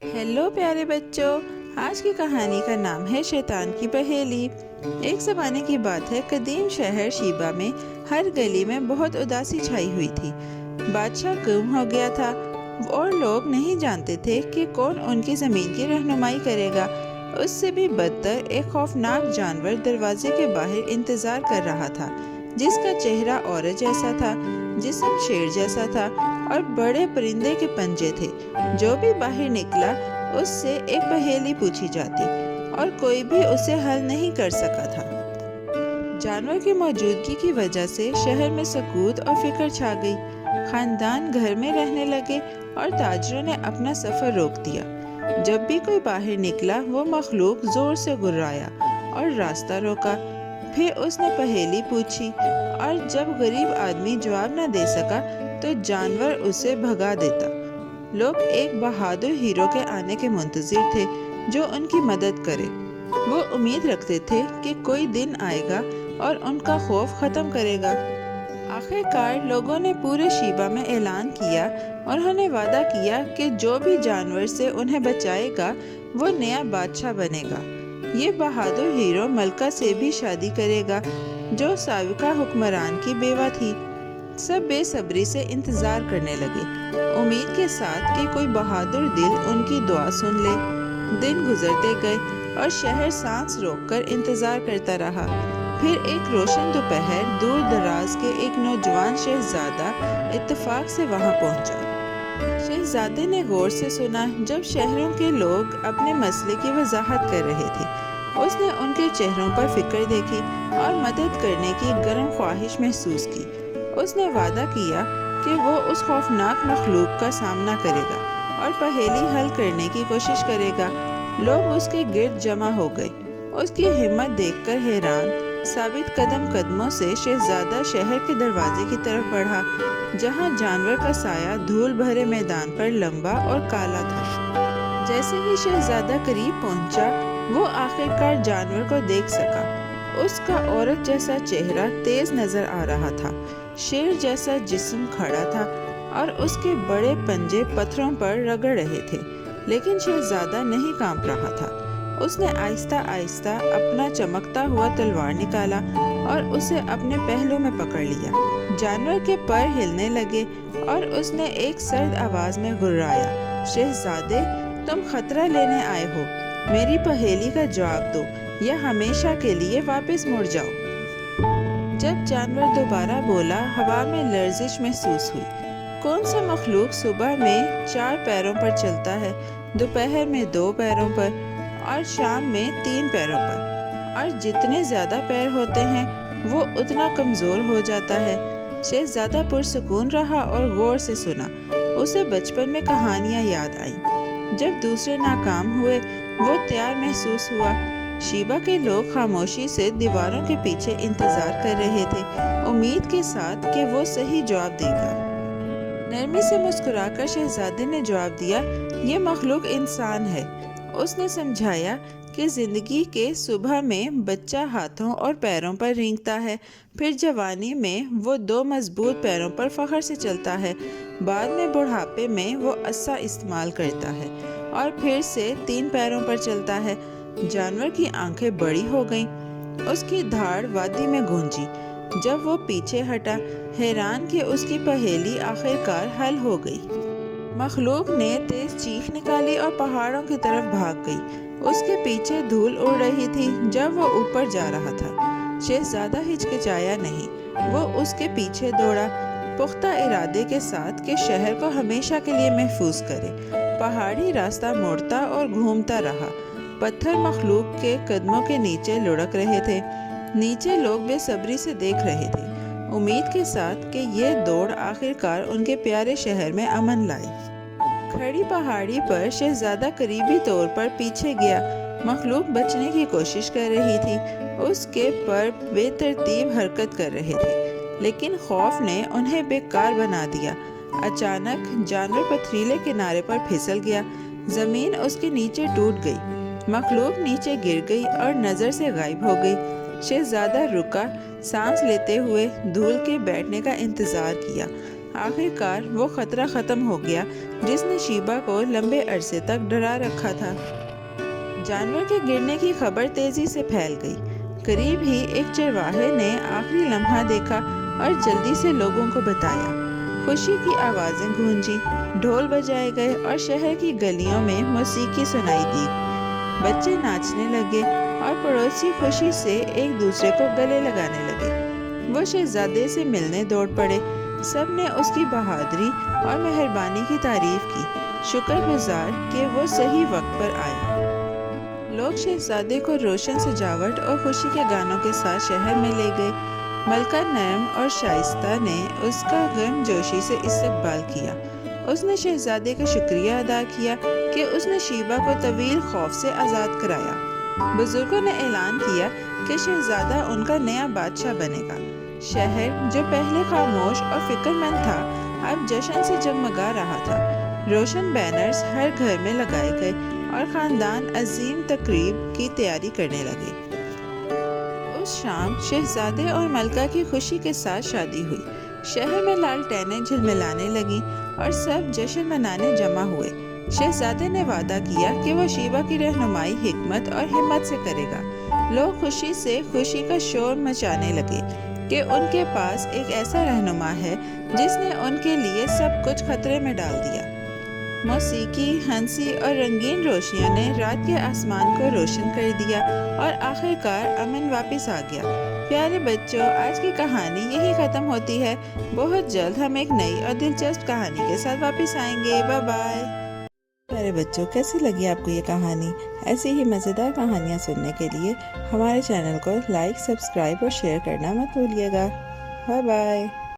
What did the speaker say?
Hello प्यारे बच्चों, आज की कहानी का नाम है शैतान की पहेली। एक ज़माने की बात है, कदीम शहर शीबा में हर गली में बहुत उदासी छाई हुई थी। बादशाह गुम हो गया था और लोग नहीं जानते थे कि कौन उनकी ज़मीन की रहनुमाई करेगा। उससे भी बदतर एक खौफनाक जानवर दरवाजे के बाहर इंतज़ार कर रहा था, जिसका चेहरा औरत जैसा था, जिस्म शेर जैसा था और बड़े परिंदे के पंजे थे। जो भी बाहर निकला उससे एक पहेली पूछी जाती और कोई भी उसे हल नहीं कर सका था। जानवर की मौजूदगी की वजह से शहर में सकूत और फिक्र छा गई। खानदान घर में रहने लगे और ताजरों ने अपना सफर रोक दिया। जब भी कोई बाहर निकला वो मखलूक जोर से गुर्राया और रास्ता रोका। फिर उसने पहेली पूछी और जब गरीब आदमी जवाब न दे सका तो जानवर उसे भगा देता। लोग एक बहादुर हीरो के आने के मुंतजिर थे जो उनकी मदद करे। वो उम्मीद रखते थे कि कोई दिन आएगा और उनका खौफ खत्म करेगा। आखिरकार लोगों ने पूरे शीबा में ऐलान किया और उन्होंने वादा किया कि जो भी जानवर से उन्हें बचाएगा वो नया बादशाह बनेगा। ये बहादुर हीरो मलका से भी शादी करेगा, जो साबिका हुक्मरान की बेवा थी। सब बेसब्री से इंतजार करने लगे, उम्मीद के साथ कि कोई बहादुर दिल उनकी दुआ सुन ले। दिन गुजरते गए और शहर सांस रोककर इंतजार करता रहा। फिर एक रोशन दोपहर दूर दराज के एक नौजवान शहजादा इत्तेफाक से वहां पहुंचा। शहजादे ने गौर से सुना जब शहरों के लोग अपने मसले की वजाहत कर रहे थे। उसने उनके चेहरों पर फिक्र देखी और मदद करने की गर्म ख्वाहिश महसूस की। उसने वादा किया कि वो उस खौफनाक मखलूक का सामना करेगा और पहेली हल करने की कोशिश करेगा। लोग उसके गिर्द जमा हो गए। उसकी हिम्मत देखकर हैरान, साबित कदमों से शहजादा शहर के दरवाजे की तरफ बढ़ा, जहां जानवर का साया धूल भरे मैदान पर लंबा और काला था। जैसे ही शहजादा करीब पहुंचा, वो आखिरकार जानवर को देख सका। उसका औरत जैसा चेहरा तेज नजर आ रहा था, शेर जैसा जिस्म खड़ा था और उसके बड़े पंजे पत्थरों पर रगड़ रहे थे। लेकिन शहजादा नहीं कांप रहा था। उसने आहिस्ता आहिस्ता अपना चमकता हुआ तलवार निकाला और उसे अपने पहलू में पकड़ लिया। जानवर के पर हिलने लगे और उसने एक सर्द आवाज में गुर्राया, शहजादे, तुम खतरा लेने आए हो। मेरी पहेली का जवाब दो या हमेशा के लिए वापस मुड़ जाओ। जब जानवर दोबारा बोला, हवा में लर्जिश महसूस हुई। कौन सा मखलूक सुबह में 4 पैरों पर चलता है, दोपहर में 2 पैरों पर और शाम में 3 पैरों पर, और जितने ज्यादा पैर होते हैं वो उतना कमजोर हो जाता है। शहजादा पुरसुकून रहा और गौर से सुना। उसे बचपन में कहानियां याद आईं। जब दूसरे नाकाम हुए वो तैयार महसूस हुआ। शीबा के लोग खामोशी से दीवारों के पीछे इंतजार कर रहे थे, उम्मीद के साथ कि वो सही जवाब देगा। नरमी से मुस्कुराकर शहजादे ने जवाब दिया, ये मखलूक इंसान है। उसने समझाया कि जिंदगी के सुबह में बच्चा हाथों और पैरों पर रेंगता है, फिर जवानी में वो 2 मजबूत पैरों पर फख्र से चलता है, बाद में बुढ़ापे में वो अस्सा इस्तेमाल करता है और फिर से 3 पैरों पर चलता है। जानवर की आंखें बड़ी हो गईं। उसकी धाड़ वादी में गूंजी। जब वो पीछे हटा, हैरान कि उसकी पहेली आखिरकार हल हो गई। मखलूक ने तेज चीख निकाली और पहाड़ों की तरफ भाग गई। उसके पीछे धूल उड़ रही थी जब वो ऊपर जा रहा था। शहजादा हिचकिचाया नहीं, वो उसके पीछे दौड़ा, पुख्ता इरादे के साथ कि शहर को हमेशा के लिए महफूज करे। पहाड़ी रास्ता मुड़ता और घूमता रहा। पत्थर मखलूक के कदमों के नीचे लुढ़क रहे थे। नीचे लोग बेसब्री से देख रहे थे, उम्मीद के साथ कि ये दौड़ आखिरकार उनके प्यारे शहर में अमन लाई। खड़ी पहाड़ी पर शहजादा करीबी तौर पर पीछे गया। मखलूक बचने की कोशिश कर रही थी। उसके पर बेतरतीब हरकत कर रहे थे, लेकिन खौफ ने उन्हें बेकार बना दिया। अचानक जानवर पथरीले किनारे पर फिसल गया। जमीन उसके नीचे टूट गई। मखलूक नीचे गिर गई और नजर से गायब हो गई। शहजादा रुका, सांस लेते हुए धूल के बैठने का इंतजार किया। آخر کار وہ خطرہ ختم ہو گیا جس نے شیبا کو لمبے عرصے تک ڈرا رکھا تھا۔ جانور کے گرنے کی خبر تیزی سے پھیل گئی۔ قریب ہی ایک چرواہے نے آخری لمحہ دیکھا اور جلدی سے لوگوں کو بتایا۔ خوشی کی آوازیں گونجی، ڈھول بجائے گئے اور شہر کی گلیوں میں موسیقی سنائی دی۔ بچے ناچنے لگے اور پڑوسی خوشی سے ایک دوسرے کو گلے لگانے لگے۔ وہ شہزادے سے ملنے دوڑ پڑے۔ سب نے اس کی بہادری اور مہربانی کی تعریف کی، شکر گزار کہ وہ صحیح وقت پر آیا۔ لوگ شہزادے کو روشن سجاوٹ اور خوشی کے گانوں کے ساتھ شہر میں لے گئے۔ ملکہ نرم اور شائستہ نے اس کا گرم جوشی سے استقبال کیا۔ اس نے شہزادے کا شکریہ ادا کیا کہ اس نے شیبا کو طویل خوف سے آزاد کرایا۔ بزرگوں نے اعلان کیا کہ شہزادہ ان کا نیا بادشاہ بنے گا۔ شہر جو پہلے خاموش اور فکر مند تھا اب جشن سے جگمگا رہا تھا۔ روشن بینرز ہر گھر میں لگائے گئے اور خاندان عظیم تقریب کی تیاری کرنے لگے۔ اس شام شہزادے اور ملکہ کی خوشی کے ساتھ شادی ہوئی۔ شہر میں لالٹینیں جھلملانے لگیں اور سب جشن منانے جمع ہوئے۔ شہزادے نے وعدہ کیا کہ وہ شیبا کی رہنمائی حکمت اور ہمت سے کرے گا۔ لوگ خوشی سے خوشی کا شور مچانے لگے کہ ان کے پاس ایک ایسا رہنما ہے جس نے ان کے لیے سب کچھ خطرے میں ڈال دیا۔ موسیقی، ہنسی اور رنگین روشنیوں نے رات کے آسمان کو روشن کر دیا اور آخر کار امن واپس آ گیا۔ پیارے بچوں، آج کی کہانی یہی ختم ہوتی ہے۔ بہت جلد ہم ایک نئی اور دلچسپ کہانی کے ساتھ واپس آئیں گے۔ Bye bye. پیارے بچوں، کیسی لگی آپ کو یہ کہانی؟ ایسی ہی مزیدار کہانیاں سننے کے لیے ہمارے چینل کو لائک، سبسکرائب اور شیئر کرنا مت بھولیے گا۔ Bye bye.